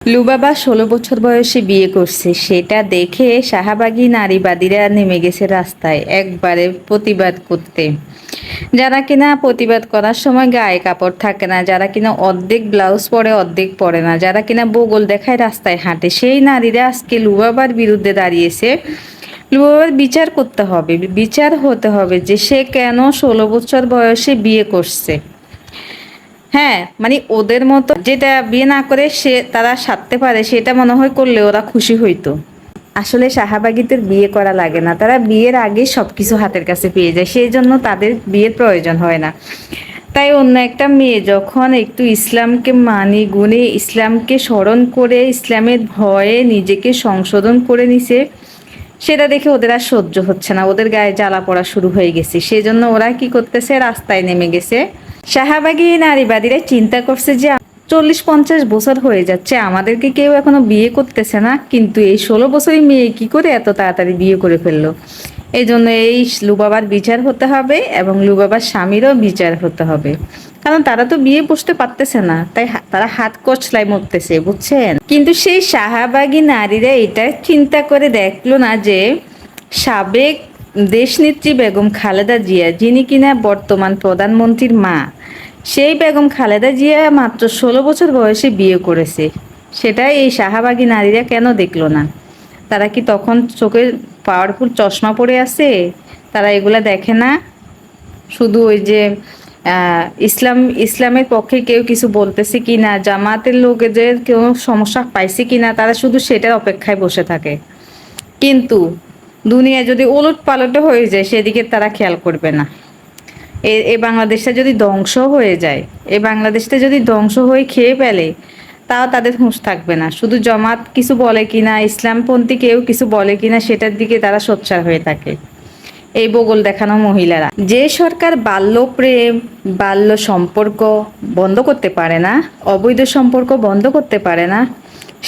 লুবাবা ১৬ বছর বয়সে বিয়ে করছে, সেটা দেখে শাহবাগী নারীবাদীরা নেমে গেছে রাস্তায় একবারে প্রতিবাদ করতে। যারা কিনা প্রতিবাদ করার সময় গায়ে কাপড় থাকে না, যারা কিনা অর্ধেক ব্লাউজ পরে অর্ধেক পরে না, যারা কিনা বগল দেখায় রাস্তায় হাঁটে, সেই নারীরা আজকে লুবাবার বিরুদ্ধে দাঁড়িয়েছে। লুবাবার বিচার করতে হবে, বিচার হতে হবে যে সে কেন ১৬ বছর বয়সে বিয়ে করছে। হ্যাঁ, মানে ওদের মতো যেটা বিয়ে না করে তারা সারতে পারে, সেটা মনে হয় করলে ওরা খুশি হইতো। আসলে শাহাবাগীদের বিয়ে করা লাগে না, তারা বিয়ের আগে সবকিছু হাতের কাছে পেয়ে যায়, সেই জন্য তাদের বিয়ের প্রয়োজন হয় না। তাই অন্য একটা মেয়ে যখন একটু ইসলামকে মানি গুণে, ইসলামকে স্মরণ করে, ইসলামের ভয়ে নিজেকে সংশোধন করে নিছে, সেটা দেখে ওদের আর সহ্য হচ্ছে না, ওদের গায়ে জ্বালা পড়া শুরু হয়ে গেছে। সেজন্য ওরা কি করতেছে, রাস্তায় নেমে গেছে। শাহাবাগী নারীবাদীরা চিন্তা করছে যে ৪০-৫০ বছর হয়ে যাচ্ছে, আমাদেরকে কেউ এখনো বিয়ে করতেছে না, কিন্তু এই ১৬ বছরই মেয়ে কি করে এত তাড়াতাড়ি বিয়ে করে ফেললো। এই জন্য এই লুবাবার বিচার হতে হবে এবং লুবাবার স্বামীরও বিচার হতে হবে, কারণ তারা তো বিয়ে বসতে পারতেছে না, তাই তারা হাত কচলাই মরতেছে, বুঝছেন। কিন্তু সেই শাহাবাগী নারীরা এটা চিন্তা করে দেখলো না যে সাবেক দেশনেত্রী বেগম খালেদা জিয়া, যিনি কিনা বর্তমান প্রধানমন্ত্রীর মা, সেই বেগম খালেদা জিয়া মাত্র ১৬ বছর বয়সে বিয়ে করেছে। সেটাই এই শাহাবাগী নারীরা কেন দেখলো না? তারা কি তখন চোখে পাওয়ারফুল চশমা পরে আছে? তারা এগুলা দেখে না? শুধু ওই যে ইসলামের পক্ষে কেউ কিছু বলতেছে কিনা, জামাতের লোকেদের কেউ সমস্যা পাইছে কিনা, তারা শুধু সেটার অপেক্ষায় বসে থাকে। কিন্তু দুনিয়া যদি ওলট পালট হয়ে যায়, সেদিকে তারা খেয়াল করবে না। এই বাংলাদেশটা যদি ধ্বংস হয়ে যায়, এই বাংলাদেশটা যদি ধ্বংস হয়ে খেয়ে ফেলে, তাও তাদের হুঁশ থাকবে না। শুধু জামাত কিছু বলে কিনা, ইসলামপন্থী কেউ কিছু বলে কিনা, সেটার দিকে তারা সোচ্চার হয়ে থাকে। এই বগল দেখানো মহিলারা। যে সরকার বাল্য প্রেম, বাল্য সম্পর্ক বন্ধ করতে পারে না, অবৈধ সম্পর্ক বন্ধ করতে পারে না,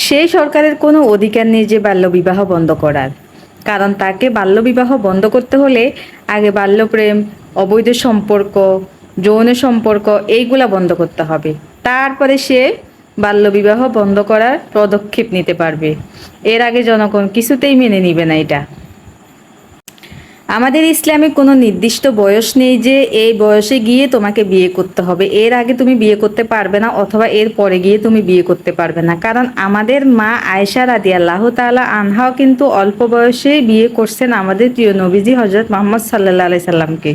সেই সরকারের কোনো অধিকার নেই যে বাল্যবিবাহ বন্ধ করার। কারণ তাকে বাল্যবিবাহ বন্ধ করতে হলে আগে বাল্যপ্রেম, অবৈধ সম্পর্ক, যৌন সম্পর্ক এইগুলা বন্ধ করতে হবে, তারপরে সে বাল্যবিবাহ বন্ধ করার পদক্ষেপ নিতে পারবে। এর আগে জনগণ কিছুতেই মেনে নিবে না এটা। আমাদের ইসলামে কোনো নির্দিষ্ট বয়স নেই যে এই বয়সে গিয়ে তোমাকে বিয়ে করতে হবে, এর আগে তুমি বিয়ে করতে পারবে না, অথবা এর পরে গিয়ে তুমি বিয়ে করতে পারবে না। কারণ আমাদের মা আয়েশা রাদিয়াল্লাহু তাআলা আনহাও কিন্তু অল্প বয়সে বিয়ে করছেন আমাদের প্রিয় নবীজি হযরত মুহাম্মদ সাল্লাল্লাহু আলাইহি সাল্লামকে।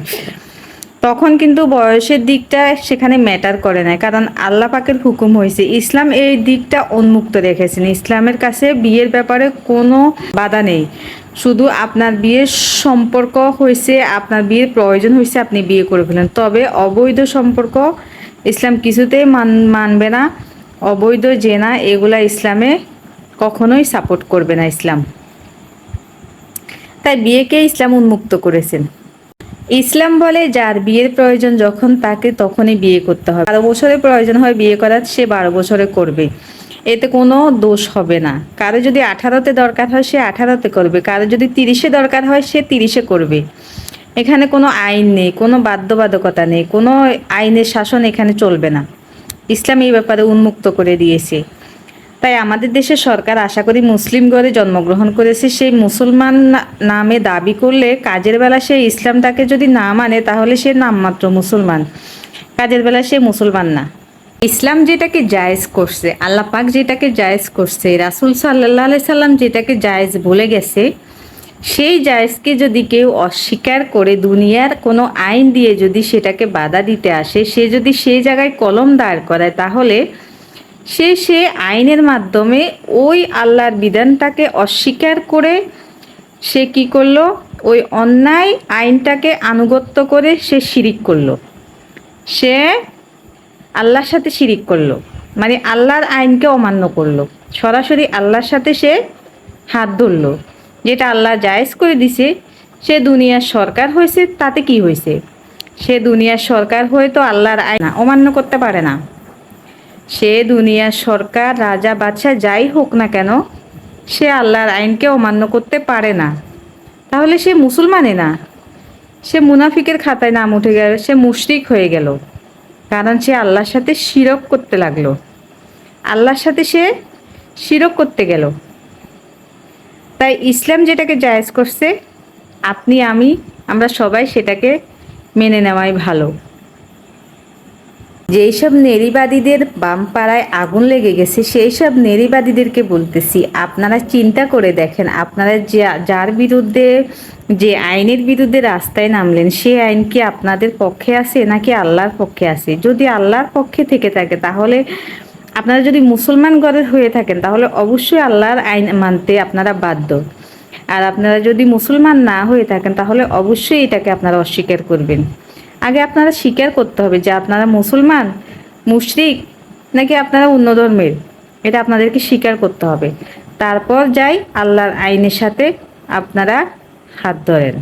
তখন কিন্তু বয়সের দিকটা সেখানে ম্যাটার করে না, কারণ আল্লাহ পাকের হুকুম হয়েছে, ইসলাম এই দিকটা উন্মুক্ত রেখেছেন। ইসলামের কাছে বিয়ের ব্যাপারে কোনো বাধা নেই। শুধু আপনার বিয়ের সম্পর্ক হয়েছে, আপনার বিয়ের প্রয়োজন হয়েছে, আপনি বিয়ে করে ফেলেন। তবে অবৈধ সম্পর্ক ইসলাম কিছুতেই মানবে না। অবৈধ জেনা এগুলা ইসলামে কখনোই সাপোর্ট করবে না ইসলাম। তাই বিয়েকে ইসলাম উন্মুক্ত করেছেন। ইসলাম বলে যার বিয়ের প্রয়োজন যখন, তাকে তখনই বিয়ে করতে হবে। ১২ বছরের প্রয়োজন হয় বিয়ে করার, সে ১২ বছরে করবে, এতে কোনো দোষ হবে না। কারো যদি ১৮তে দরকার হয় সে ১৮তে করবে, কারো যদি ৩০-এ দরকার হয় সে ৩০-এ করবে। এখানে কোনো আইন নেই, কোনো বাধ্যবাধকতা নেই, কোনো আইনের শাসন এখানে চলবে না। ইসলাম এই ব্যাপারে উন্মুক্ত করে দিয়েছে। তাই আমাদের দেশের সরকার আশা করি মুসলিম ঘরে জন্মগ্রহণ করেছে, সেই মুসলমান নামে দাবি করলে কাজের বেলা সে ইসলামটাকে যদি না মানে, তাহলে সে নামমাত্র মুসলমান, কাজের বেলা সে মুসলমান না। ইসলাম যেটাকে জায়েজ করছে, আল্লাহ পাক যেটাকে জায়েজ করছে, রাসূল সাল্লাল্লাহু আলাইহি সাল্লাম যেটাকে জায়েজ বলে গেছে, সেই জায়েজকে যদি কেউ অস্বীকার করে দুনিয়ার কোনো আইন দিয়ে যদি সেটাকে বাধা দিতে আসে, সে যদি সেই জায়গায় কলম দাঁড় করায়, তাহলে সে আইনের মাধ্যমে ওই আল্লাহর বিধানটাকে অস্বীকার করে সে কি করলো, ওই অন্যায় আইনটাকে আনুগত্য করে সে শিরিক করলো, সে আল্লাহর সাথে শিরিক করলো, মানে আল্লাহর আইনকে অমান্য করলো, সরাসরি আল্লাহর সাথে সে হাত ধরলো। যেটা আল্লাহ জায়েজ করে দিছে, সে দুনিয়ার সরকার হয়েছে, তাতে কি হয়েছে? সে দুনিয়ার সরকার হয়ে তো আল্লাহর আইন অমান্য করতে পারে না। সে দুনিয়ার সরকার, রাজা, বাদশাহ যাই হোক না কেন, সে আল্লাহর আইনকে অমান্য করতে পারে না। তাহলে সে মুসলমানই না, সে মুনাফিকের খাতায় নাম উঠে গেল, সে মুশরিক হয়ে গেল। কারণ সে আল্লাহর সাথে শিরক করতে লাগলো, আল্লাহর সাথে সে শিরক করতে গেল। তাই ইসলাম যেটাকে জায়েজ করছে, আপনি আমরা সবাই সেটাকে মেনে নেওয়াই ভালো। যেই সব নারীবাদীদের বাম পাড়ায় আগুন লেগে গেছে, সেই সব নারীবাদীদেরকে বলতেছি, আপনারা চিন্তা করে দেখেন, আপনারা যার বিরুদ্ধে, যে আইনের বিরুদ্ধে রাস্তায় নামলেন, সেই আইন কি আপনাদের পক্ষে আছে নাকি আল্লাহর পক্ষে আছে? যদি আল্লাহর পক্ষে থেকে থাকে, তাহলে আপনারা যদি মুসলমান ঘরের হয়ে থাকেন, তাহলে অবশ্যই আল্লাহর আইন মানতে আপনারা বাধ্য। আর আপনারা যদি মুসলমান না হয়ে থাকেন, তাহলে অবশ্যই এটাকে আপনারা অস্বীকার করবেন। আগে আপনারা স্বীকার করতে হবে যে আপনারা মুসলমান, মুশরিক, নাকি আপনারা অন্য ধর্মের। এটা আপনাদেরকে স্বীকার করতে হবে। তারপর যাই আল্লাহর আইনের সাথে আপনারা হাত ধরেন।